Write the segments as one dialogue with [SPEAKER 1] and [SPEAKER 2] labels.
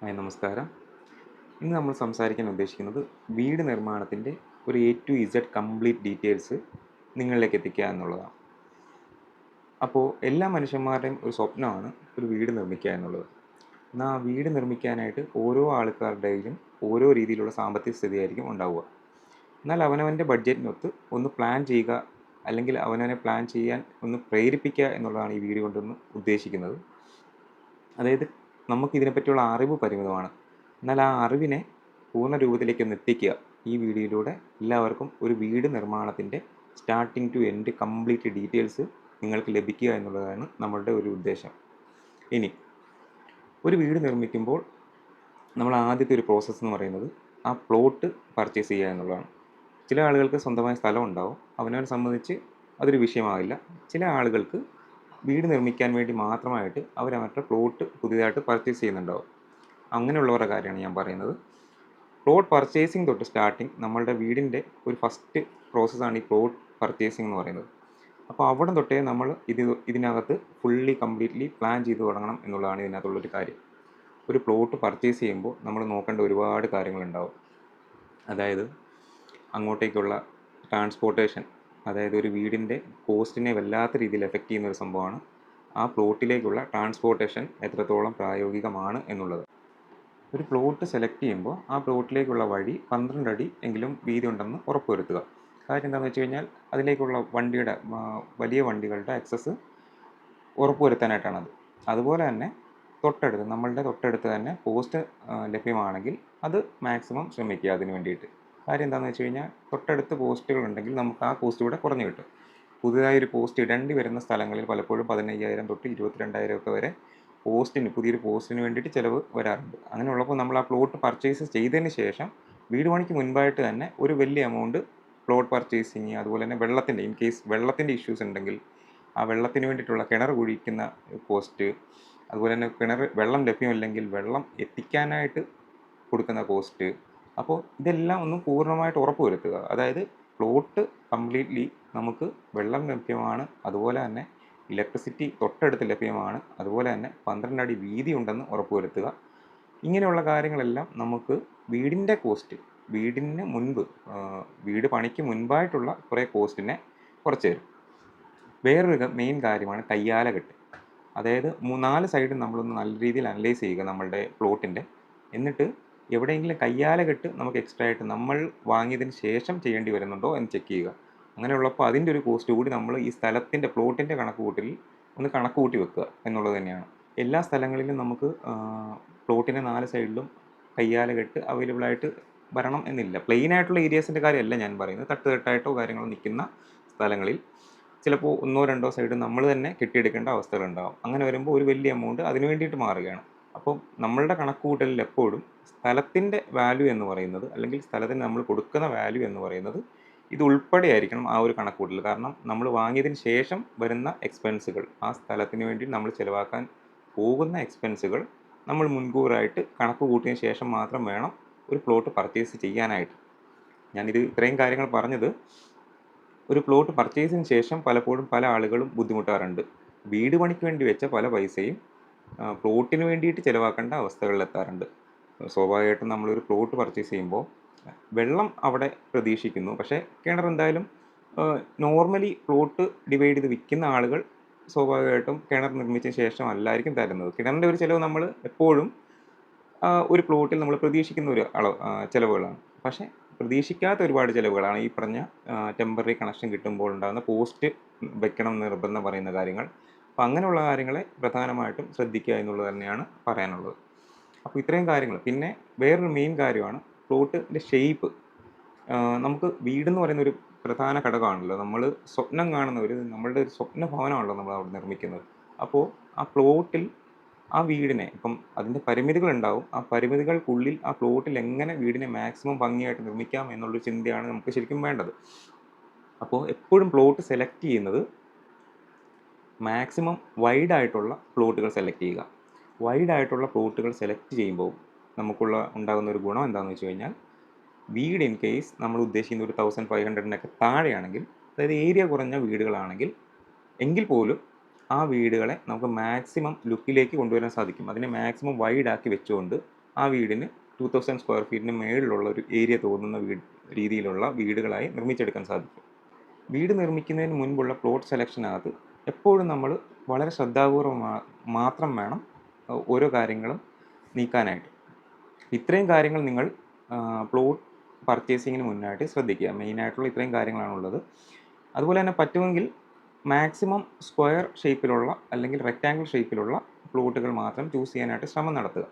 [SPEAKER 1] Hi നമസ്കാരം. ഇന്ന് നമ്മൾ സംസാരിക്കാൻ ഉദ്ദേശിക്കുന്നത് വീട് നിർമ്മാണത്തിൻ്റെ ഒരു A to Z complete details നിങ്ങളിലേക്ക് എത്തിക്കുക എന്നുള്ളതാണ്. അപ്പോൾ എല്ലാ മനുഷ്യന്മാരുടെയും ഒരു സ്വപ്നമാണ് ഒരു വീട് നിർമ്മിക്കുക എന്നുള്ളത്. എന്നാൽ ആ വീട് നിർമ്മിക്കാനായിട്ട് ഓരോ ആൾക്കാരുടെയും ഓരോ രീതിയിലുള്ള സാമ്പത്തിക സ്ഥിതിയായിരിക്കും ഉണ്ടാവുക. എന്നാൽ അവനവൻ്റെ ബഡ്ജറ്റിനൊത്ത് ഒന്ന് പ്ലാൻ ചെയ്യുക, അല്ലെങ്കിൽ അവനവനെ പ്ലാൻ ചെയ്യാൻ ഒന്ന് പ്രേരിപ്പിക്കുക എന്നുള്ളതാണ് ഈ വീഡിയോ കൊണ്ടൊന്ന് ഉദ്ദേശിക്കുന്നത്. അതായത് നമുക്കിതിനെപ്പറ്റിയുള്ള അറിവ് പരിമിതമാണ്. എന്നാൽ ആ അറിവിനെ പൂർണ്ണ രൂപത്തിലേക്കൊന്ന് എത്തിക്കുക. ഈ വീഡിയോയിലൂടെ എല്ലാവർക്കും ഒരു വീട് നിർമ്മാണത്തിൻ്റെ starting to end complete details നിങ്ങൾക്ക് ലഭിക്കുക എന്നുള്ളതാണ് നമ്മളുടെ ഒരു ഉദ്ദേശം. ഇനി ഒരു വീട് നിർമ്മിക്കുമ്പോൾ നമ്മൾ ആദ്യത്തെ ഒരു പ്രോസസ്സ് എന്ന് പറയുന്നത് ആ പ്ലോട്ട് പർച്ചേസ് ചെയ്യുക എന്നുള്ളതാണ്. ചില ആളുകൾക്ക് സ്വന്തമായ സ്ഥലം ഉണ്ടാവും. അവനവനെ സംബന്ധിച്ച് അതൊരു വിഷയമാവില്ല. ചില ആളുകൾക്ക് വീട് നിർമ്മിക്കാൻ വേണ്ടി മാത്രമായിട്ട് അവരവരുടെ പ്ലോട്ട് പുതിയതായിട്ട് പർച്ചേസ് ചെയ്യുന്നുണ്ടാവും. അങ്ങനെയുള്ളവരുടെ കാര്യമാണ് ഞാൻ പറയുന്നത്. പ്ലോട്ട് പർച്ചേസിങ് തൊട്ട് സ്റ്റാർട്ടിങ് നമ്മളുടെ വീടിൻ്റെ ഒരു ഫസ്റ്റ് പ്രോസസ്സാണ് ഈ പ്ലോട്ട് പർച്ചേസിങ് എന്ന് പറയുന്നത്. അപ്പോൾ അവിടെ തൊട്ടേ നമ്മൾ ഇതിനകത്ത് ഫുള്ളി കംപ്ലീറ്റ്ലി പ്ലാൻ ചെയ്ത് തുടങ്ങണം എന്നുള്ളതാണ് ഇതിനകത്തുള്ളൊരു കാര്യം. ഒരു പ്ലോട്ട് പർച്ചേസ് ചെയ്യുമ്പോൾ നമ്മൾ നോക്കേണ്ട ഒരുപാട് കാര്യങ്ങളുണ്ടാവും. അതായത് അങ്ങോട്ടേക്കുള്ള ട്രാൻസ്പോർട്ടേഷൻ, അതായത് ഒരു വീടിൻ്റെ കോസ്റ്റിനെ വല്ലാത്ത രീതിയിൽ എഫക്റ്റ് ചെയ്യുന്ന ഒരു സംഭവമാണ് ആ പ്ലോട്ടിലേക്കുള്ള ട്രാൻസ്പോർട്ടേഷൻ എത്രത്തോളം പ്രായോഗികമാണ് എന്നുള്ളത്. ഒരു പ്ലോട്ട് സെലക്ട് ചെയ്യുമ്പോൾ ആ പ്ലോട്ടിലേക്കുള്ള വഴി 12 അടി എങ്കിലും വീതി ഉണ്ടെന്ന് ഉറപ്പുവരുത്തുക. കാര്യം എന്താണെന്ന് വെച്ച് കഴിഞ്ഞാൽ അതിലേക്കുള്ള വണ്ടിയുടെ വലിയ വണ്ടികളുടെ ആക്സസ് ഉറപ്പുവരുത്താനായിട്ടാണത്. അതുപോലെ തന്നെ നമ്മളുടെ തൊട്ടടുത്ത് തന്നെ പോസ്റ്റ് ലഭ്യമാണെങ്കിൽ അത് മാക്സിമം ശ്രമിക്കുക അതിന് വേണ്ടിയിട്ട്. കാര്യം എന്താണെന്ന് വെച്ച് കഴിഞ്ഞാൽ തൊട്ടടുത്ത് പോസ്റ്റുകളുണ്ടെങ്കിൽ നമുക്ക് ആ കോസ്റ്റ് കൂടെ കുറഞ്ഞു കിട്ടും. പുതിയതായി ഒരു പോസ്റ്റ് ഇടേണ്ടി വരുന്ന സ്ഥലങ്ങളിൽ പലപ്പോഴും 15,000 തൊട്ട് 22,000 ഒക്കെ വരെ പുതിയൊരു പോസ്റ്റിന് വേണ്ടിയിട്ട് ചിലവ് വരാറുണ്ട്. അങ്ങനെയുള്ളപ്പോൾ നമ്മൾ ആ പ്ലോട്ട് പർച്ചേസ് ചെയ്തതിന് ശേഷം വീട് പണിക്ക് മുൻപായിട്ട് തന്നെ ഒരു വലിയ എമൗണ്ട് പ്ലോട്ട് പർച്ചേസിങ്, അതുപോലെ തന്നെ ഇൻ കേസ് വെള്ളത്തിൻ്റെ ഇഷ്യൂസ് ഉണ്ടെങ്കിൽ ആ വെള്ളത്തിന് വേണ്ടിയിട്ടുള്ള കിണർ കുഴിക്കുന്ന കോസ്റ്റ്, അതുപോലെ തന്നെ വെള്ളം ലഭ്യമല്ലെങ്കിൽ വെള്ളം എത്തിക്കാനായിട്ട് കൊടുക്കുന്ന കോസ്റ്റ്. അപ്പോൾ ഇതെല്ലാം ഒന്ന് പൂർണ്ണമായിട്ട് ഉറപ്പ് വരുത്തുക. അതായത് പ്ലോട്ട് കംപ്ലീറ്റ്ലി നമുക്ക് വെള്ളം ലഭ്യമാണ്, അതുപോലെ തന്നെ ഇലക്ട്രിസിറ്റി തൊട്ടടുത്ത് ലഭ്യമാണ്, അതുപോലെ തന്നെ 12 അടി വീതി ഉണ്ടെന്ന് ഉറപ്പുവരുത്തുക. ഇങ്ങനെയുള്ള കാര്യങ്ങളെല്ലാം നമുക്ക് വീടിന് മുൻപ് വീട് പണിക്ക് മുൻപായിട്ടുള്ള കുറേ കോസ്റ്റിനെ കുറച്ച് തരും. വേറൊരു മെയിൻ കാര്യമാണ് കയ്യാലകെട്ട്. അതായത് 4 സൈഡും നമ്മളൊന്ന് നല്ല രീതിയിൽ അനലൈസ് ചെയ്യുക നമ്മളുടെ പ്ലോട്ടിൻ്റെ. എന്നിട്ട് എവിടെയെങ്കിലും കയ്യാലകെട്ട് നമുക്ക് എക്സ്ട്രാ ആയിട്ട് നമ്മൾ വാങ്ങിയതിന് ശേഷം ചെയ്യേണ്ടി വരുന്നുണ്ടോ എന്ന് ചെക്ക് ചെയ്യുക. അങ്ങനെയുള്ളപ്പോൾ അതിൻ്റെ ഒരു കോസ്റ്റ് കൂടി നമ്മൾ ഈ പ്ലോട്ടിൻ്റെ കണക്കുകൂട്ടലിൽ ഒന്ന് കണക്ക് കൂട്ടി വെക്കുക എന്നുള്ളത് തന്നെയാണ്. എല്ലാ സ്ഥലങ്ങളിലും നമുക്ക് പ്ലോട്ടിൻ്റെ 4 സൈഡിലും കയ്യാലകെട്ട് അവൈലബിൾ ആയിട്ട് വരണം എന്നില്ല. പ്ലെയിൻ ആയിട്ടുള്ള ഏരിയാസിൻ്റെ കാര്യമല്ല ഞാൻ പറയുന്നത്. തട്ടായിട്ടോ കാര്യങ്ങളോ നിൽക്കുന്ന സ്ഥലങ്ങളിൽ ചിലപ്പോൾ 1-2 സൈഡ് നമ്മൾ തന്നെ കെട്ടിയെടുക്കേണ്ട അവസ്ഥകളുണ്ടാകും. അങ്ങനെ വരുമ്പോൾ ഒരു വലിയ എമൗണ്ട് അതിന് വേണ്ടിയിട്ട് മാറുകയാണ്. അപ്പോൾ നമ്മളുടെ കണക്കുകൂട്ടലിൽ എപ്പോഴും സ്ഥലത്തിൻ്റെ വാല്യൂ എന്ന് പറയുന്നത്, അല്ലെങ്കിൽ സ്ഥലത്തിന് നമ്മൾ കൊടുക്കുന്ന വാല്യൂ എന്ന് പറയുന്നത് ഇത് ഉൾപ്പെടെയായിരിക്കണം ആ ഒരു കണക്കുകൂട്ടൽ. കാരണം നമ്മൾ വാങ്ങിയതിന് ശേഷം വരുന്ന എക്സ്പെൻസുകൾ, ആ സ്ഥലത്തിന് വേണ്ടി നമ്മൾ ചിലവാക്കാൻ പോകുന്ന എക്സ്പെൻസുകൾ നമ്മൾ മുൻകൂറായിട്ട് കണക്ക് കൂട്ടിയതിന് ശേഷം മാത്രം വേണം ഒരു പ്ലോട്ട് പർച്ചേസ് ചെയ്യാനായിട്ട്. ഞാനിത് ഇത്രയും കാര്യങ്ങൾ പറഞ്ഞത് ഒരു പ്ലോട്ട് പർച്ചേസിന് ശേഷം പലപ്പോഴും പല ആളുകളും ബുദ്ധിമുട്ടാറുണ്ട്. വീട് പണിക്ക് വേണ്ടി വെച്ച പല പൈസയും പ്ലോട്ടിന് വേണ്ടിയിട്ട് ചിലവാക്കേണ്ട അവസ്ഥകളിലെത്താറുണ്ട്. സ്വാഭാവികമായിട്ടും നമ്മളൊരു പ്ലോട്ട് പർച്ചേസ് ചെയ്യുമ്പോൾ വെള്ളം അവിടെ പ്രതീക്ഷിക്കുന്നു. പക്ഷേ കിണർ എന്തായാലും നോർമലി പ്ലോട്ട് ഡിവൈഡ് ചെയ്ത് വിൽക്കുന്ന ആളുകൾ സ്വാഭാവികമായിട്ടും കിണർ നിർമ്മിച്ചതിന് ശേഷമല്ലായിരിക്കും തരുന്നത്. കിണറിൻ്റെ ഒരു ചിലവ് നമ്മൾ എപ്പോഴും ഒരു പ്ലോട്ടിൽ നമ്മൾ പ്രതീക്ഷിക്കുന്ന ഒരു ചിലവുകളാണ്. പക്ഷേ പ്രതീക്ഷിക്കാത്ത ഒരുപാട് ചിലവുകളാണ് ഈ പറഞ്ഞ ടെമ്പററി കണക്ഷൻ കിട്ടുമ്പോൾ ഉണ്ടാകുന്ന പോസ്റ്റ് വെക്കണം എന്ന് നിർബന്ധം പറയുന്ന കാര്യങ്ങൾ. അപ്പോൾ അങ്ങനെയുള്ള കാര്യങ്ങളെ പ്രധാനമായിട്ടും ശ്രദ്ധിക്കുക എന്നുള്ളത് തന്നെയാണ് പറയാനുള്ളത്. അപ്പോൾ ഇത്രയും കാര്യങ്ങൾ. പിന്നെ വേറൊരു മെയിൻ കാര്യമാണ് പ്ലോട്ടിൻ്റെ ഷേപ്പ്. നമുക്ക് വീടെന്ന് പറയുന്ന ഒരു പ്രധാന ഘടകമാണല്ലോ. നമ്മൾ സ്വപ്നം കാണുന്ന നമ്മളുടെ ഒരു സ്വപ്ന ഭവനമാണല്ലോ നമ്മൾ അവിടെ നിർമ്മിക്കുന്നത്. അപ്പോൾ ആ പ്ലോട്ടിൽ ആ വീടിനെ ഇപ്പം അതിൻ്റെ പരിമിതികളുണ്ടാവും. ആ പരിമിതികൾക്കുള്ളിൽ ആ പ്ലോട്ടിൽ എങ്ങനെ വീടിനെ മാക്സിമം ഭംഗിയായിട്ട് നിർമ്മിക്കാം എന്നുള്ളൊരു ചിന്തയാണ് നമുക്ക് ശരിക്കും വേണ്ടത്. അപ്പോൾ എപ്പോഴും പ്ലോട്ട് സെലക്ട് ചെയ്യുന്നത് മാക്സിമം വൈഡായിട്ടുള്ള പ്ലോട്ടുകൾ സെലക്ട് ചെയ്യുക. വൈഡായിട്ടുള്ള പ്ലോട്ടുകൾ സെലക്ട് ചെയ്യുമ്പോൾ ഉണ്ടാകുന്ന ഒരു ഗുണം എന്താണെന്ന് വെച്ച് കഴിഞ്ഞാൽ, വീട് ഇൻ കേസ് നമ്മൾ ഉദ്ദേശിക്കുന്ന ഒരു 1500-നൊക്കെ താഴെയാണെങ്കിൽ, അതായത് ഏരിയ കുറഞ്ഞ വീടുകളാണെങ്കിൽ എങ്കിൽ പോലും ആ വീടുകളെ നമുക്ക് മാക്സിമം ലുക്കിലേക്ക് കൊണ്ടുവരാൻ സാധിക്കും. അതിനെ മാക്സിമം വൈഡാക്കി വെച്ചുകൊണ്ട് ആ വീടിന് 2000 സ്ക്വയർ ഫീറ്റിന് മേളിലുള്ള ഒരു ഏരിയ തോന്നുന്ന രീതിയിലുള്ള വീടുകളായി നിർമ്മിച്ചെടുക്കാൻ സാധിക്കും. വീട് നിർമ്മിക്കുന്നതിന് മുൻപുള്ള പ്ലോട്ട് സെലക്ഷനകത്ത് എപ്പോഴും നമ്മൾ വളരെ ശ്രദ്ധാപൂർവം മാത്രം വേണം ഓരോ കാര്യങ്ങളും നീക്കാനായിട്ട്. ഇത്രയും കാര്യങ്ങൾ നിങ്ങൾ പ്ലോട്ട് പർച്ചേസിങ്ങിന് മുന്നായിട്ട് ശ്രദ്ധിക്കുക. മെയിനായിട്ടുള്ള ഇത്രയും കാര്യങ്ങളാണുള്ളത്. അതുപോലെ തന്നെ പറ്റുമെങ്കിൽ മാക്സിമം സ്ക്വയർ ഷേപ്പിലുള്ള അല്ലെങ്കിൽ റെക്റ്റാങ്കിൾ ഷേപ്പിലുള്ള പ്ലോട്ടുകൾ മാത്രം ചൂസ് ചെയ്യാനായിട്ട് ശ്രമം നടത്തുക.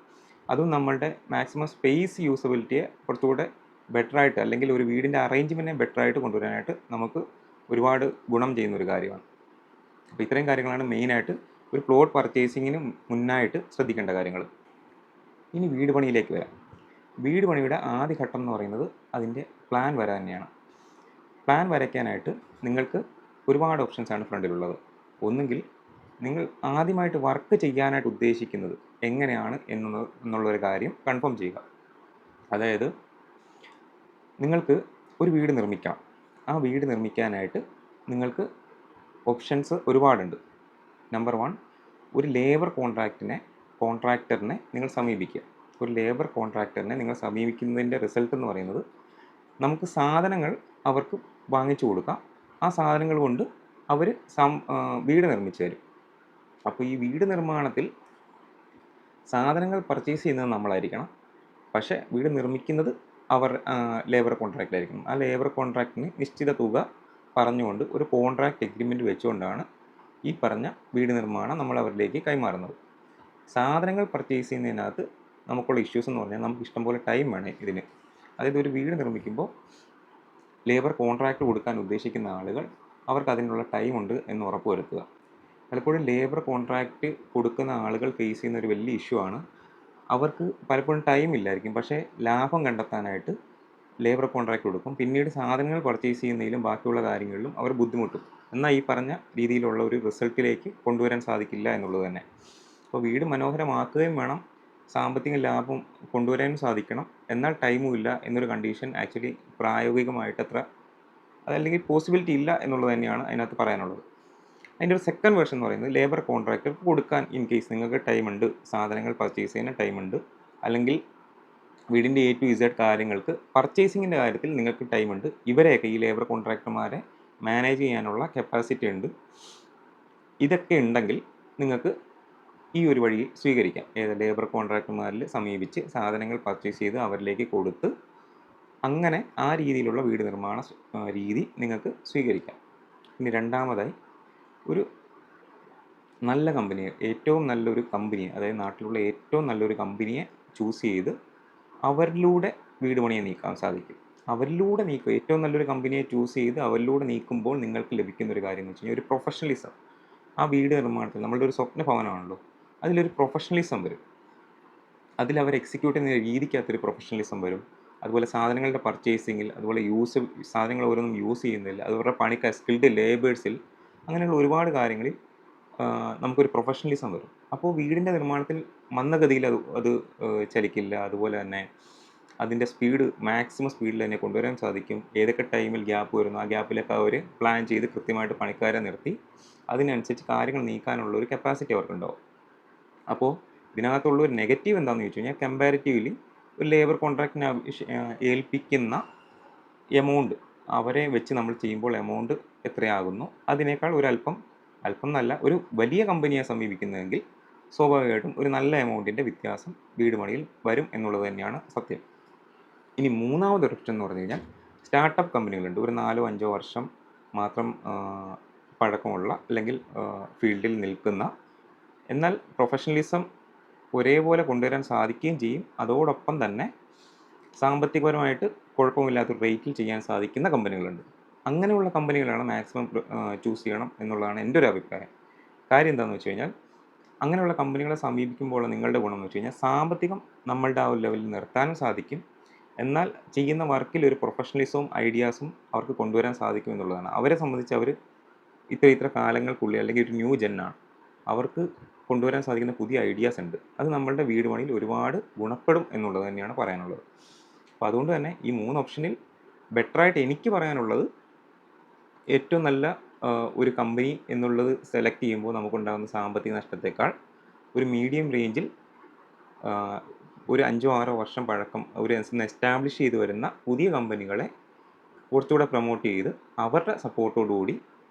[SPEAKER 1] അതും നമ്മളുടെ മാക്സിമം സ്പേസ് യൂസബിലിറ്റിയെ കുറച്ചുകൂടെ ബെറ്ററായിട്ട്, അല്ലെങ്കിൽ ഒരു വീടിൻ്റെ അറേഞ്ച്മെൻറ്റിനെ ബെറ്ററായിട്ട് കൊണ്ടുവരാനായിട്ട് നമുക്ക് ഒരുപാട് ഗുണം ചെയ്യുന്നൊരു കാര്യമാണ്. അപ്പോൾ ഇത്രയും കാര്യങ്ങളാണ് മെയിനായിട്ട് ഒരു പ്ലോട്ട് പർച്ചേസിങ്ങിന് മുന്നായിട്ട് ശ്രദ്ധിക്കേണ്ട കാര്യങ്ങൾ. ഇനി വീട് പണിയിലേക്ക് വരാം. വീട് പണിയുടെ ആദ്യ ഘട്ടം എന്ന് പറയുന്നത് അതിൻ്റെ പ്ലാൻ വര തന്നെയാണ്. പ്ലാൻ വരയ്ക്കാനായിട്ട് നിങ്ങൾക്ക് ഒരുപാട് ഓപ്ഷൻസാണ് ഫ്രണ്ടിലുള്ളത്. ഒന്നുകിൽ നിങ്ങൾ ആദ്യമായിട്ട് വർക്ക് ചെയ്യാനായിട്ട് ഉദ്ദേശിക്കുന്നത് എങ്ങനെയാണ് എന്നുള്ളൊരു കാര്യം കൺഫേം ചെയ്യുക. അതായത് നിങ്ങൾക്ക് ഒരു വീട് നിർമ്മിക്കണം. ആ വീട് നിർമ്മിക്കാനായിട്ട് നിങ്ങൾക്ക് ഓപ്ഷൻസ് ഒരുപാടുണ്ട്. നമ്പർ 1, ഒരു ലേബർ കോൺട്രാക്ടറിനെ നിങ്ങൾ സമീപിക്കുക. ഒരു ലേബർ കോൺട്രാക്ടറിനെ നിങ്ങൾ സമീപിക്കുന്നതിൻ്റെ റിസൾട്ട് എന്ന് പറയുന്നത്, നമുക്ക് സാധനങ്ങൾ അവർക്ക് വാങ്ങിച്ചു കൊടുക്കാം. ആ സാധനങ്ങൾ കൊണ്ട് അവർ വീട് നിർമ്മിച്ചു തരും. അപ്പോൾ ഈ വീട് നിർമ്മാണത്തിൽ സാധനങ്ങൾ പർച്ചേസ് ചെയ്യുന്നത് നമ്മളായിരിക്കണം, പക്ഷേ വീട് നിർമ്മിക്കുന്നത് ലേബർ കോൺട്രാക്റ്റായിരിക്കണം. ആ ലേബർ കോൺട്രാക്റ്റിന് നിശ്ചിത തുക പറഞ്ഞുകൊണ്ട് ഒരു കോൺട്രാക്റ്റ് എഗ്രിമെൻറ്റ് വെച്ചുകൊണ്ടാണ് ഈ പറഞ്ഞ വീട് നിർമ്മാണം നമ്മൾ അവരിലേക്ക് കൈമാറുന്നത്. സാധനങ്ങൾ പർച്ചേസ് ചെയ്യുന്നതിനകത്ത് നമുക്കുള്ള ഇഷ്യൂസ് എന്ന് പറഞ്ഞാൽ, നമുക്ക് ഇഷ്ടംപോലെ ടൈം വേണം ഇതിന്. അതായത് ഒരു വീട് നിർമ്മിക്കുമ്പോൾ ലേബർ കോൺട്രാക്റ്റ് കൊടുക്കാൻ ഉദ്ദേശിക്കുന്ന ആളുകൾ അവർക്ക് അതിനുള്ള ടൈമുണ്ട് എന്ന് ഉറപ്പുവരുത്തുക. പലപ്പോഴും ലേബർ കോൺട്രാക്റ്റ് കൊടുക്കുന്ന ആളുകൾ ഫേസ് ചെയ്യുന്ന ഒരു വലിയ ഇഷ്യൂ ആണ്, അവർക്ക് പലപ്പോഴും ടൈം ഇല്ലായിരിക്കും, പക്ഷേ ലാഭം കണ്ടെത്താനായിട്ട് ലേബർ കോൺട്രാക്റ്റ് കൊടുക്കും. പിന്നീട് സാധനങ്ങൾ പർച്ചേസ് ചെയ്യുന്നതിലും ബാക്കിയുള്ള കാര്യങ്ങളിലും അവർ ബുദ്ധിമുട്ടും. എന്നാൽ ഈ പറഞ്ഞ രീതിയിലുള്ള ഒരു റിസൾട്ടിലേക്ക് കൊണ്ടുവരാൻ സാധിക്കില്ല എന്നുള്ളത് തന്നെ. അപ്പോൾ വീട് മനോഹരമാക്കുകയും വേണം, സാമ്പത്തിക ലാഭം കൊണ്ടുവരാനും സാധിക്കണം, എന്നാൽ ടൈമും ഇല്ല എന്നൊരു കണ്ടീഷൻ ആക്ച്വലി പ്രായോഗികമായിട്ട് അതല്ലെങ്കിൽ പോസിബിലിറ്റി ഇല്ല എന്നുള്ളത് തന്നെയാണ് അതിനകത്ത് പറയാനുള്ളത്. അതിൻ്റെ ഒരു സെക്കൻഡ് വേർഷൻ എന്ന് പറയുന്നത്, ലേബർ കോൺട്രാക്ടർക്ക് കൊടുക്കാൻ ഇൻ കേസ് നിങ്ങൾക്ക് ടൈമുണ്ട്, സാധനങ്ങൾ പർച്ചേസ് ചെയ്യുന്ന ടൈമുണ്ട്, അല്ലെങ്കിൽ വീടിൻ്റെ A to Z കാര്യങ്ങൾക്ക് പർച്ചേസിങ്ങിൻ്റെ കാര്യത്തിൽ നിങ്ങൾക്ക് ടൈമുണ്ട്, ഇവരെയൊക്കെ ഈ ലേബർ കോൺട്രാക്ടർമാരെ മാനേജ് ചെയ്യാനുള്ള കപ്പാസിറ്റി ഉണ്ട്, ഇതൊക്കെ ഉണ്ടെങ്കിൽ നിങ്ങൾക്ക് ഈ ഒരു വഴി സ്വീകരിക്കാം. ലേബർ കോൺട്രാക്ടർമാരിൽ സമീപിച്ച് സാധനങ്ങൾ പർച്ചേസ് ചെയ്ത് അവരിലേക്ക് കൊടുത്ത് അങ്ങനെ ആ രീതിയിലുള്ള വീട് നിർമ്മാണ രീതി നിങ്ങൾക്ക് സ്വീകരിക്കാം. ഇനി രണ്ടാമതായി, ഒരു നല്ല കമ്പനിയെ, ഏറ്റവും നല്ലൊരു കമ്പനിയെ, അതായത് നാട്ടിലുള്ള ഏറ്റവും നല്ലൊരു കമ്പനിയെ ചൂസ് ചെയ്ത് അവരിലൂടെ വീട് പണിയെ നീക്കാൻ സാധിക്കും. അവരിലൂടെ നീക്കുക, ഏറ്റവും നല്ലൊരു കമ്പനിയെ ചൂസ് ചെയ്ത് അവരിലൂടെ നീക്കുമ്പോൾ നിങ്ങൾക്ക് ലഭിക്കുന്ന ഒരു കാര്യം എന്ന് വെച്ച് കഴിഞ്ഞാൽ ഒരു പ്രൊഫഷണലിസം. ആ വീട് നിർമ്മാണത്തിൽ നമ്മളുടെ ഒരു സ്വപ്ന ഭവനമാണല്ലോ, അതിലൊരു പ്രൊഫഷണലിസം വരും. അതിലവർ എക്സിക്യൂട്ട് ചെയ്യുന്ന രീതിക്കകത്തൊരു പ്രൊഫഷണലിസം വരും. അതുപോലെ സാധനങ്ങളുടെ പർച്ചേസിങ്ങിൽ, അതുപോലെ സാധനങ്ങൾ ഓരോന്നും യൂസ് ചെയ്യുന്നതിൽ, അതുപോലെ പണിക്കാർ, സ്കിൽഡ് ലേബേഴ്സിൽ, അങ്ങനെയുള്ള ഒരുപാട് കാര്യങ്ങളിൽ നമുക്കൊരു പ്രൊഫഷണലിസം വരും. അപ്പോൾ വീടിൻ്റെ നിർമ്മാണത്തിൽ മന്ദഗതിയിൽ അത് ചലിക്കില്ല. അതുപോലെ തന്നെ അതിൻ്റെ സ്പീഡ് മാക്സിമം സ്പീഡിൽ തന്നെ കൊണ്ടുവരാൻ സാധിക്കും. ഏതൊക്കെ ടൈമിൽ ഗ്യാപ്പ് വരുന്നു ആ ഗ്യാപ്പിലൊക്കെ അവർ പ്ലാൻ ചെയ്ത് കൃത്യമായിട്ട് പണിക്കാരെ നിർത്തി അതിനനുസരിച്ച് കാര്യങ്ങൾ നീക്കാനുള്ള ഒരു കപ്പാസിറ്റി അവർക്കുണ്ടാവും. അപ്പോൾ ഇതിനകത്തുള്ള ഒരു നെഗറ്റീവ് എന്താണെന്ന് ചോദിച്ചു കഴിഞ്ഞാൽ, കമ്പാരിറ്റീവ്ലി ഒരു ലേബർ കോൺട്രാക്റ്റിനെ ഏൽപ്പിക്കുന്ന എമൗണ്ട്, അവരെ വെച്ച് നമ്മൾ ചെയ്യുമ്പോൾ എമൗണ്ട് എത്രയാകുന്നു അതിനേക്കാൾ അല്പം എന്നല്ല, ഒരു വലിയ കമ്പനിയെ സമീപിക്കുന്നതെങ്കിൽ സ്വാഭാവികമായിട്ടും ഒരു നല്ല എമൗണ്ടിൻ്റെ വ്യത്യാസം വീട് പണിയിൽ വരും എന്നുള്ളത് തന്നെയാണ് സത്യം. ഇനി മൂന്നാമതൊരു ഓപ്ഷൻ എന്ന് പറഞ്ഞു കഴിഞ്ഞാൽ, സ്റ്റാർട്ടപ്പ് കമ്പനികളുണ്ട്. ഒരു 4-5 വർഷം മാത്രം പഴക്കമുള്ള, അല്ലെങ്കിൽ ഫീൽഡിൽ നിൽക്കുന്ന, എന്നാൽ പ്രൊഫഷണലിസം ഒരേപോലെ കൊണ്ടുവരാൻ സാധിക്കുകയും ചെയ്യും, അതോടൊപ്പം തന്നെ സാമ്പത്തികപരമായിട്ട് കുഴപ്പമില്ലാത്തൊരു റേറ്റിൽ ചെയ്യാൻ സാധിക്കുന്ന കമ്പനികളുണ്ട്. അങ്ങനെയുള്ള കമ്പനികളാണ് മാക്സിമം ചൂസ് ചെയ്യണം എന്നുള്ളതാണ് എൻ്റെ ഒരു അഭിപ്രായം. കാര്യം എന്താണെന്ന് വെച്ച് കഴിഞ്ഞാൽ, അങ്ങനെയുള്ള കമ്പനികളെ സമീപിക്കുമ്പോൾ നിങ്ങളുടെ ഗുണം എന്ന് വെച്ച് കഴിഞ്ഞാൽ, സാമ്പത്തികം നമ്മളുടെ ആ ഒരു ലെവലിൽ നിർത്താനും സാധിക്കും, എന്നാൽ ചെയ്യുന്ന വർക്കിൽ ഒരു പ്രൊഫഷണലിസവും ഐഡിയാസും അവർക്ക് കൊണ്ടുവരാൻ സാധിക്കും എന്നുള്ളതാണ്. അവരെ സംബന്ധിച്ച് അവർ ഇത്ര കാലങ്ങൾക്കുള്ളിൽ, അല്ലെങ്കിൽ ഒരു ന്യൂ ജെന്നാണ്, അവർക്ക് കൊണ്ടുവരാൻ സാധിക്കുന്ന പുതിയ ഐഡിയാസ് ഉണ്ട്. അത് നമ്മളുടെ വീട് പണിയിൽ ഒരുപാട് ഗുണപ്പെടും എന്നുള്ളത് തന്നെയാണ് പറയാനുള്ളത്. അപ്പോൾ അതുകൊണ്ട് തന്നെ ഈ 3 ഓപ്ഷനിൽ ബെറ്ററായിട്ട് എനിക്ക് പറയാനുള്ളത്, ഏറ്റവും നല്ല ഒരു കമ്പനി എന്നുള്ളത് സെലക്ട് ചെയ്യുമ്പോൾ നമുക്കുണ്ടാകുന്ന സാമ്പത്തിക നഷ്ടത്തേക്കാൾ ഒരു മീഡിയം റേഞ്ചിൽ ഒരു 5 6 വർഷം പഴക്കം ഒരു എസ്റ്റാബ്ലിഷ് ചെയ്ത് വരുന്ന പുതിയ കമ്പനികളെ കുറച്ചുകൂടെ പ്രൊമോട്ട് ചെയ്ത് അവരുടെ സപ്പോർട്ടോടുകൂടി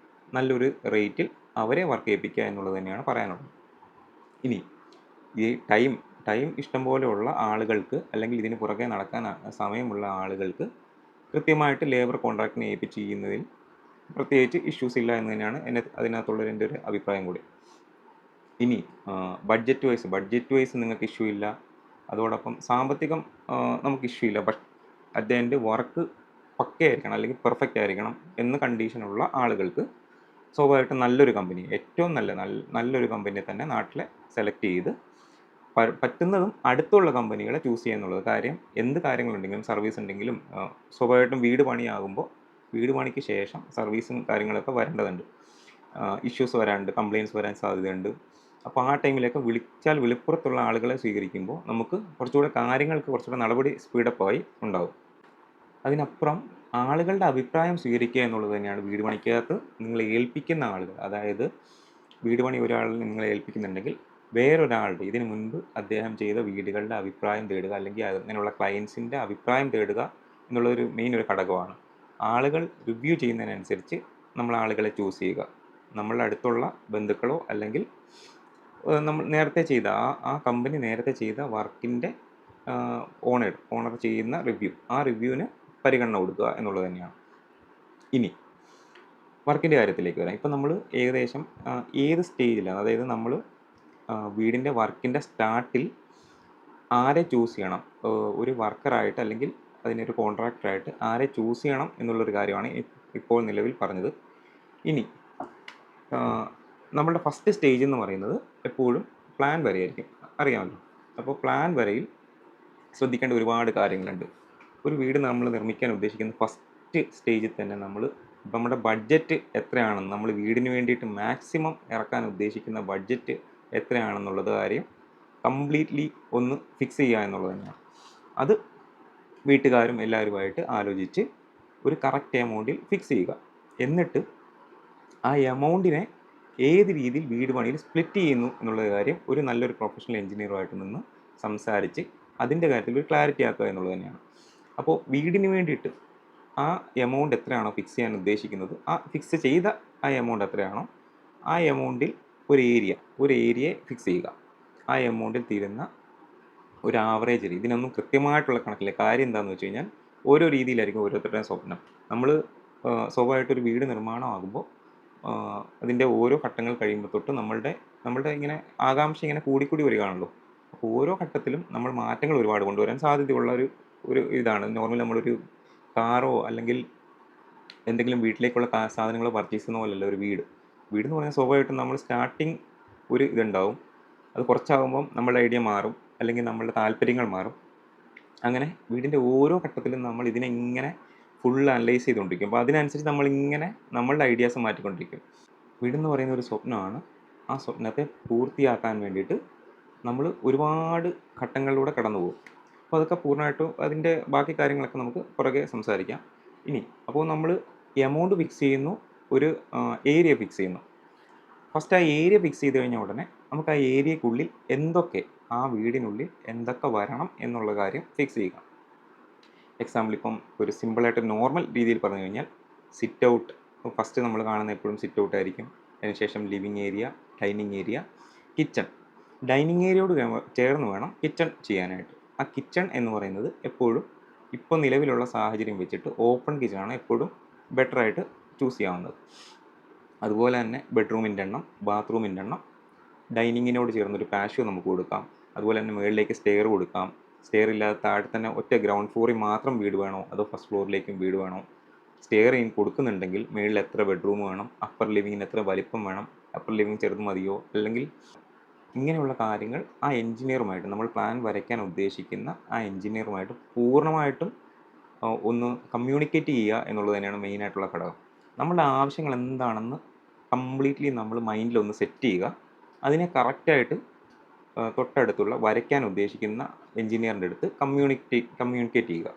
[SPEAKER 1] നല്ലൊരു റേറ്റിൽ അവരെ വർക്ക് ചെയ്യിപ്പിക്കുക എന്നുള്ളത് തന്നെയാണ് പറയാനുള്ളത്. ഇനി ഈ ടൈം ഇഷ്ടം പോലെയുള്ള ആളുകൾക്ക്, അല്ലെങ്കിൽ ഇതിന് പുറകെ നടക്കാൻ സമയമുള്ള ആളുകൾക്ക് കൃത്യമായിട്ട് ലേബർ കോൺട്രാക്റ്റിനെ ഏൽപ്പിച്ച് ചെയ്യുന്നതിൽ പ്രത്യേകിച്ച് ഇഷ്യൂസ് ഇല്ല എന്ന് തന്നെയാണ് അതിനകത്തുള്ളൊരു എൻ്റെ ഒരു അഭിപ്രായം കൂടി. ഇനി ബഡ്ജറ്റ് വൈസ് നിങ്ങൾക്ക് ഇഷ്യൂ ഇല്ല, അതോടൊപ്പം സാമ്പത്തികം നമുക്ക് ഇഷ്യൂ ഇല്ല. But at the end work പക്കയായിരിക്കണം അല്ലെങ്കിൽ പെർഫെക്റ്റ് ആയിരിക്കണം എന്ന് കണ്ടീഷനുള്ള ആളുകൾക്ക് സ്വാഭാവികമായിട്ടും നല്ലൊരു കമ്പനി, ഏറ്റവും നല്ലൊരു കമ്പനിയെ തന്നെ നാട്ടിലെ സെലക്ട് ചെയ്ത് പറ്റുന്നതും അടുത്തുള്ള കമ്പനികളെ ചൂസ് ചെയ്യുക എന്നുള്ളത്. കാര്യം എന്ത് കാര്യങ്ങളുണ്ടെങ്കിലും, സർവീസ് ഉണ്ടെങ്കിലും, സ്വാഭാവികമായിട്ടും വീട് പണിക്ക് ശേഷം സർവീസും കാര്യങ്ങളൊക്കെ വരേണ്ടതുണ്ട്. ഇഷ്യൂസ് വരാനുണ്ട്, കംപ്ലയിൻറ്റ്സ് വരാൻ സാധ്യതയുണ്ട്. അപ്പോൾ ആ ടൈമിലൊക്കെ വിളിപ്പുറത്തുള്ള ആളുകളെ സ്വീകരിക്കുമ്പോൾ നമുക്ക് കുറച്ചുകൂടെ നടപടി സ്പീഡപ്പായി ഉണ്ടാകും. അതിനപ്പുറം ആളുകളുടെ അഭിപ്രായം സ്വീകരിക്കുക എന്നുള്ളത് തന്നെയാണ് വീട് പണിക്കകത്ത് നിങ്ങളെ ഏൽപ്പിക്കുന്ന ആളുകൾ. അതായത് വീട് പണി ഒരാളിനെ നിങ്ങളെ ഏൽപ്പിക്കുന്നുണ്ടെങ്കിൽ വേറൊരാളുടെ ഇതിനു മുൻപ് അദ്ദേഹം ചെയ്ത വീടുകളുടെ അഭിപ്രായം തേടുക, അല്ലെങ്കിൽ അങ്ങനെയുള്ള ക്ലയൻസിൻ്റെ അഭിപ്രായം തേടുക എന്നുള്ളൊരു മെയിൻ ഒരു ഘടകമാണ്. ആളുകൾ റിവ്യൂ ചെയ്യുന്നതിനനുസരിച്ച് നമ്മൾ ആളുകളെ ചൂസ് ചെയ്യുക. നമ്മളുടെ അടുത്തുള്ള ബന്ധുക്കളോ അല്ലെങ്കിൽ നമ്മൾ നേരത്തെ ചെയ്ത ആ കമ്പനി നേരത്തെ ചെയ്ത വർക്കിൻ്റെ ഓണർ ചെയ്യുന്ന ആ റിവ്യൂവിന് പരിഗണന കൊടുക്കുക എന്നുള്ളത് തന്നെയാണ്. ഇനി വർക്കിൻ്റെ കാര്യത്തിലേക്ക് വരാം. ഇപ്പം നമ്മൾ ഏകദേശം ഏത് സ്റ്റേജിലാണ്, അതായത് നമ്മൾ വീടിൻ്റെ വർക്കിൻ്റെ സ്റ്റാർട്ടിൽ ആരെ ചൂസ് ചെയ്യണം, ഒരു വർക്കറായിട്ട് അല്ലെങ്കിൽ അതിനൊരു കോൺട്രാക്ടറായിട്ട് ആരെ ചൂസ് ചെയ്യണം എന്നുള്ളൊരു കാര്യമാണ് ഇപ്പോൾ നിലവിൽ പറഞ്ഞത്. ഇനി നമ്മളുടെ ഫസ്റ്റ് സ്റ്റേജ് എന്ന് പറയുന്നത് എപ്പോഴും പ്ലാൻ വരെയായിരിക്കും, അറിയാമല്ലോ. അപ്പോൾ പ്ലാൻ വരയിൽ ശ്രദ്ധിക്കേണ്ട ഒരുപാട് കാര്യങ്ങളുണ്ട്. ഒരു വീട് നമ്മൾ നിർമ്മിക്കാൻ ഉദ്ദേശിക്കുന്ന ഫസ്റ്റ് സ്റ്റേജിൽ തന്നെ നമ്മുടെ ബഡ്ജറ്റ് എത്രയാണെന്ന്, നമ്മൾ വീടിന് വേണ്ടിയിട്ട് മാക്സിമം ഇറക്കാൻ ഉദ്ദേശിക്കുന്ന ബഡ്ജറ്റ് എത്രയാണെന്നുള്ളത് കാര്യം കംപ്ലീറ്റ്ലി ഒന്ന് ഫിക്സ് ചെയ്യുക എന്നുള്ളത് തന്നെയാണ്. അത് വീട്ടുകാരും എല്ലാവരുമായിട്ട് ആലോചിച്ച് ഒരു കറക്റ്റ് എമൗണ്ടിൽ ഫിക്സ് ചെയ്യുക. എന്നിട്ട് ആ എമൗണ്ടിനെ ഏത് രീതിയിൽ വീട് പണിയിൽ സ്പ്ലിറ്റ് ചെയ്യുന്നു എന്നുള്ള കാര്യം ഒരു നല്ലൊരു പ്രൊഫഷണൽ എഞ്ചിനീയറുമായിട്ട് നിന്ന് സംസാരിച്ച് അതിൻ്റെ കാര്യത്തിൽ ഒരു ക്ലാരിറ്റി ആക്കുക എന്നുള്ളത് തന്നെയാണ്. അപ്പോൾ വീടിന് വേണ്ടിയിട്ട് ആ എമൗണ്ട് എത്രയാണോ ഫിക്സ് ചെയ്യാൻ ഉദ്ദേശിക്കുന്നത്, ആ ഫിക്സ് ചെയ്ത ആ എമൗണ്ട് എത്രയാണോ ആ എമൗണ്ടിൽ ഒരു ഏരിയയെ ഫിക്സ് ചെയ്യുക. ആ എമൗണ്ടിൽ തീരുന്ന ഒരു ആവറേജ് ഇതിനൊന്നും കൃത്യമായിട്ടുള്ള കണക്കില്ല. കാര്യം എന്താണെന്ന് വെച്ച് കഴിഞ്ഞാൽ ഓരോ രീതിയിലായിരിക്കും ഓരോരുത്തരുടെയും സ്വപ്നം. നമ്മൾ സ്വാഭാവികമായിട്ടൊരു വീട് നിർമ്മാണമാകുമ്പോൾ അതിൻ്റെ ഓരോ ഘട്ടങ്ങൾ കഴിയുമ്പോൾ തൊട്ട് നമ്മളുടെ ഇങ്ങനെ ആകാംക്ഷ ഇങ്ങനെ കൂടിക്കൂടി വരികയാണല്ലോ. അപ്പോൾ ഓരോ ഘട്ടത്തിലും നമ്മൾ മാറ്റങ്ങൾ ഒരുപാട് കൊണ്ടുവരാൻ സാധ്യതയുള്ള ഒരു ഇതാണ്. നോർമലി നമ്മളൊരു കാറോ അല്ലെങ്കിൽ എന്തെങ്കിലും വീട്ടിലേക്കുള്ള സാധനങ്ങളോ പർച്ചേസ് ചെയ്യുന്ന പോലെയല്ല ഒരു വീട് എന്ന് പറഞ്ഞാൽ സ്വാഭാവികമായിട്ടും നമ്മൾ സ്റ്റാർട്ടിങ് ഒരു ഇതുണ്ടാവും. അത് കുറച്ചാകുമ്പം നമ്മളുടെ ഐഡിയ മാറും, അല്ലെങ്കിൽ നമ്മളുടെ താല്പര്യങ്ങൾ മാറും. അങ്ങനെ വീടിൻ്റെ ഓരോ ഘട്ടത്തിലും നമ്മൾ ഇതിനെ ഇങ്ങനെ ഫുൾ അനലൈസ് ചെയ്തുകൊണ്ടിരിക്കും. അപ്പോൾ അതിനനുസരിച്ച് നമ്മളിങ്ങനെ നമ്മളുടെ ഐഡിയാസ് മാറ്റിക്കൊണ്ടിരിക്കും. വീടെന്ന് പറയുന്ന ഒരു സ്വപ്നമാണ്. ആ സ്വപ്നത്തെ പൂർത്തിയാക്കാൻ വേണ്ടിയിട്ട് നമ്മൾ ഒരുപാട് ഘട്ടങ്ങളിലൂടെ കടന്നു പോകും. അപ്പോൾ അതൊക്കെ പൂർണ്ണമായിട്ടും അതിൻ്റെ ബാക്കി കാര്യങ്ങളൊക്കെ നമുക്ക് പുറകെ സംസാരിക്കാം. അപ്പോൾ നമ്മൾ എമൗണ്ട് ഫിക്സ് ചെയ്യുന്നു, ഒരു ഏരിയ ഫിക്സ് ചെയ്യുന്നു. ഫസ്റ്റ് ആ ഏരിയ ഫിക്സ് ചെയ്ത് കഴിഞ്ഞ ഉടനെ നമുക്ക് ആ ഏരിയക്കുള്ളിൽ ആ വീടിനുള്ളിൽ എന്തൊക്കെ വരണം എന്നുള്ള കാര്യം ഫിക്സ് ചെയ്യുക. എക്സാമ്പിൾ ഇപ്പം ഒരു സിമ്പിളായിട്ട് നോർമൽ രീതിയിൽ പറഞ്ഞു കഴിഞ്ഞാൽ സിറ്റ് ഔട്ട് ഫസ്റ്റ് നമ്മൾ കാണുന്ന എപ്പോഴും സിറ്റ് ഔട്ട് ആയിരിക്കും. അതിനുശേഷം living area, dining area, kitchen. Dining ഏരിയയോട് ചേർന്ന് വേണം കിച്ചൺ ചെയ്യാനായിട്ട്. ആ കിച്ചൺ എന്ന് പറയുന്നത് എപ്പോഴും ഇപ്പോൾ നിലവിലുള്ള സാഹചര്യം വെച്ചിട്ട് ഓപ്പൺ കിച്ചണാണ് എപ്പോഴും ബെറ്ററായിട്ട് ചൂസ് ചെയ്യാവുന്നത്. അതുപോലെ തന്നെ ബെഡ്റൂമിൻ്റെ എണ്ണം, ബാത്റൂമിൻ്റെ എണ്ണം, ഡൈനിങ്ങിനോട് ചേർന്നൊരു പാഷ്യോ നമുക്ക് കൊടുക്കാം. അതുപോലെ തന്നെ മുകളിലേക്ക് സ്റ്റെയർ കൊടുക്കാം. സ്റ്റെയർ ഇല്ലാതെ താഴെ തന്നെ ഒറ്റ ഗ്രൗണ്ട് ഫ്ലോറിൽ മാത്രം വീട് വേണോ, അതോ ഫസ്റ്റ് ഫ്ലോറിലേക്കും വീട് വേണോ? സ്റ്റെയർ കൊടുക്കുന്നുണ്ടെങ്കിൽ മുകളിൽ എത്ര ബെഡ്റൂം വേണം, അപ്പർ ലിവിങ്ങിന് എത്ര വലിപ്പം വേണം, അപ്പർ ലിവിങ് ചെറുത് മതിയോ, അല്ലെങ്കിൽ ഇങ്ങനെയുള്ള കാര്യങ്ങൾ ആ എൻജിനീയറുമായിട്ട്, നമ്മൾ പ്ലാൻ വരയ്ക്കാൻ ഉദ്ദേശിക്കുന്ന ആ എൻജിനീയറുമായിട്ട് പൂർണ്ണമായിട്ടും ഒന്ന് കമ്മ്യൂണിക്കേറ്റ് ചെയ്യുക എന്നുള്ളത് തന്നെയാണ് മെയിനായിട്ടുള്ള ഘടകം. നമ്മുടെ ആവശ്യങ്ങൾ എന്താണെന്ന് കംപ്ലീറ്റ്ലി നമ്മൾ മൈൻഡിലൊന്ന് സെറ്റ് ചെയ്യുക. അതിനെ കറക്റ്റായിട്ട് തൊട്ടടുത്തുള്ള വരയ്ക്കാൻ ഉദ്ദേശിക്കുന്ന എൻജിനീയറിൻ്റെ അടുത്ത് കമ്മ്യൂണിക്കേറ്റ് ചെയ്യുക.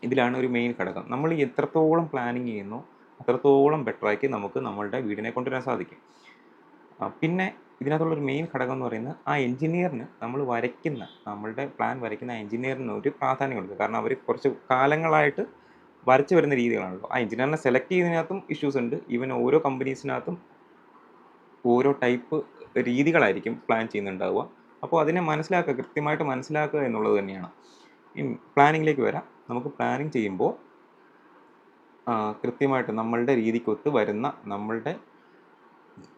[SPEAKER 1] ഇതിലാണ് ഒരു മെയിൻ ഘടകം. നമ്മൾ എത്രത്തോളം പ്ലാനിങ് ചെയ്യുന്നു അത്രത്തോളം ബെറ്ററാക്കി നമുക്ക് നമ്മളുടെ വീടിനെ കൊണ്ടുവരാൻ സാധിക്കും. പിന്നെ ഇതിനകത്തുള്ളൊരു മെയിൻ ഘടകം എന്ന് പറയുന്നത് ആ എഞ്ചിനീയറിന് നമ്മളുടെ പ്ലാൻ വരയ്ക്കുന്ന ആ എഞ്ചിനീയറിന് ഒരു പ്രാധാന്യം കൊടുക്കുക. കാരണം അവർ കുറച്ച് കാലങ്ങളായിട്ട് വരച്ചു വരുന്ന രീതികളാണല്ലോ. ആ എഞ്ചിനീയറിനെ സെലക്ട് ചെയ്യുന്നതിനകത്തും ഇഷ്യൂസ് ഉണ്ട്. ഈവൻ ഓരോ കമ്പനീസിനകത്തും ഓരോ ടൈപ്പ് രീതികളായിരിക്കും പ്ലാൻ ചെയ്യുന്നുണ്ടാവുക. അപ്പോൾ അതിനെ കൃത്യമായിട്ട് മനസ്സിലാക്കുക എന്നുള്ളത് തന്നെയാണ്. പ്ലാനിങ്ങിലേക്ക് വരാം. നമുക്ക് പ്ലാനിങ് ചെയ്യുമ്പോൾ കൃത്യമായിട്ട് നമ്മളുടെ രീതിക്കൊത്ത് വരുന്ന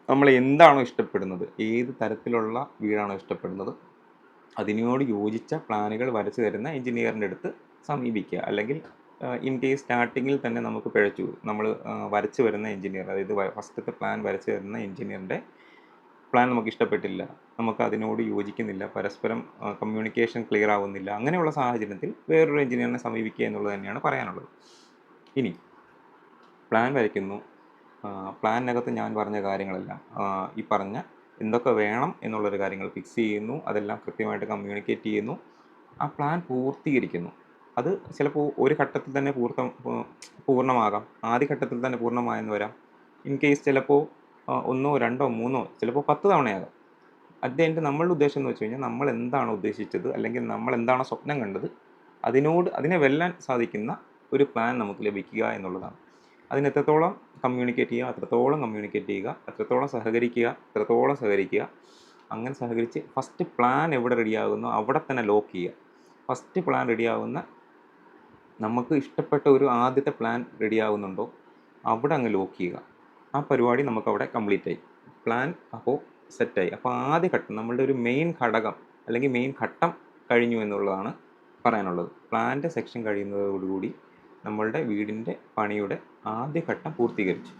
[SPEAKER 1] നമ്മൾ എന്താണോ ഇഷ്ടപ്പെടുന്നത്, ഏത് തരത്തിലുള്ള വീടാണോ ഇഷ്ടപ്പെടുന്നത്, അതിനോട് യോജിച്ച പ്ലാനുകൾ വരച്ചു തരുന്ന എഞ്ചിനീയറിൻ്റെ അടുത്ത് സമീപിക്കുക. അല്ലെങ്കിൽ ഇൻ കേസ് സ്റ്റാർട്ടിങ്ങിൽ തന്നെ നമുക്ക് പിഴച്ചു, നമ്മൾ വരച്ചു വരുന്ന എഞ്ചിനീയർ, അതായത് ഫസ്റ്റത്തെ പ്ലാൻ വരച്ചു തരുന്ന എഞ്ചിനീയറിൻ്റെ പ്ലാൻ നമുക്ക് ഇഷ്ടപ്പെട്ടില്ല, നമുക്ക് അതിനോട് യോജിക്കുന്നില്ല, പരസ്പരം കമ്മ്യൂണിക്കേഷൻ ക്ലിയർ ആവുന്നില്ല, അങ്ങനെയുള്ള സാഹചര്യത്തിൽ വേറൊരു എഞ്ചിനീയറിനെ സമീപിക്കുക എന്നുള്ളത് തന്നെയാണ് പറയാനുള്ളത്. ഇനി പ്ലാൻ വരയ്ക്കുന്നു. പ്ലാനിനകത്ത് ഞാൻ പറഞ്ഞ കാര്യങ്ങളെല്ലാം, ഈ പറഞ്ഞ എന്തൊക്കെ വേണം എന്നുള്ളൊരു കാര്യങ്ങൾ ഫിക്സ് ചെയ്യുന്നു, അതെല്ലാം കൃത്യമായിട്ട് കമ്മ്യൂണിക്കേറ്റ് ചെയ്യുന്നു, ആ പ്ലാൻ പൂർത്തീകരിക്കുന്നു. അത് ചിലപ്പോൾ ഒരു ഘട്ടത്തിൽ തന്നെ പൂർണ്ണമാകാം, ആദ്യ ഘട്ടത്തിൽ തന്നെ പൂർണ്ണമായെന്ന് വരാം. ഇൻ കേസ് ചിലപ്പോൾ 1, 2, 3, ചിലപ്പോൾ 10 തവണയാകാം. അറ്റ് ദ എൻഡ് നമ്മളുടെ ഉദ്ദേശം എന്ന് വെച്ച് കഴിഞ്ഞാൽ നമ്മൾ എന്താണോ ഉദ്ദേശിച്ചത്, അല്ലെങ്കിൽ നമ്മൾ എന്താണോ സ്വപ്നം കണ്ടത്, അതിനെ വെല്ലാൻ സാധിക്കുന്ന ഒരു പ്ലാൻ നമുക്ക് ലഭിക്കുക എന്നുള്ളതാണ്. അതിന് എത്രത്തോളം കമ്മ്യൂണിക്കേറ്റ് ചെയ്യുക, അത്രത്തോളം സഹകരിക്കുക. അങ്ങനെ സഹകരിച്ച് ഫസ്റ്റ് പ്ലാൻ എവിടെ റെഡിയാകുന്നോ അവിടെ തന്നെ ലോക്ക് ചെയ്യുക. ഫസ്റ്റ് പ്ലാൻ റെഡിയാവുന്ന, നമുക്ക് ഇഷ്ടപ്പെട്ട ഒരു ആദ്യത്തെ പ്ലാൻ റെഡിയാവുന്നുണ്ടോ അവിടെ അങ്ങ് ലോക്ക് ചെയ്യുക. ആ പരിപാടി നമുക്കവിടെ കംപ്ലീറ്റ് ആയി. പ്ലാൻ അപ്പോൾ സെറ്റായി. അപ്പോൾ ആദ്യ ഘട്ടം, നമ്മളുടെ ഒരു മെയിൻ ഘടകം അല്ലെങ്കിൽ മെയിൻ ഘട്ടം കഴിഞ്ഞു എന്നുള്ളതാണ് പറയാനുള്ളത്. പ്ലാൻ്റെ സെക്ഷൻ കഴിയുന്നതോടുകൂടി നമ്മളുടെ വീടിൻ്റെ പണിയുടെ ആദ്യ ഘട്ടം പൂർത്തീകരിച്ചു.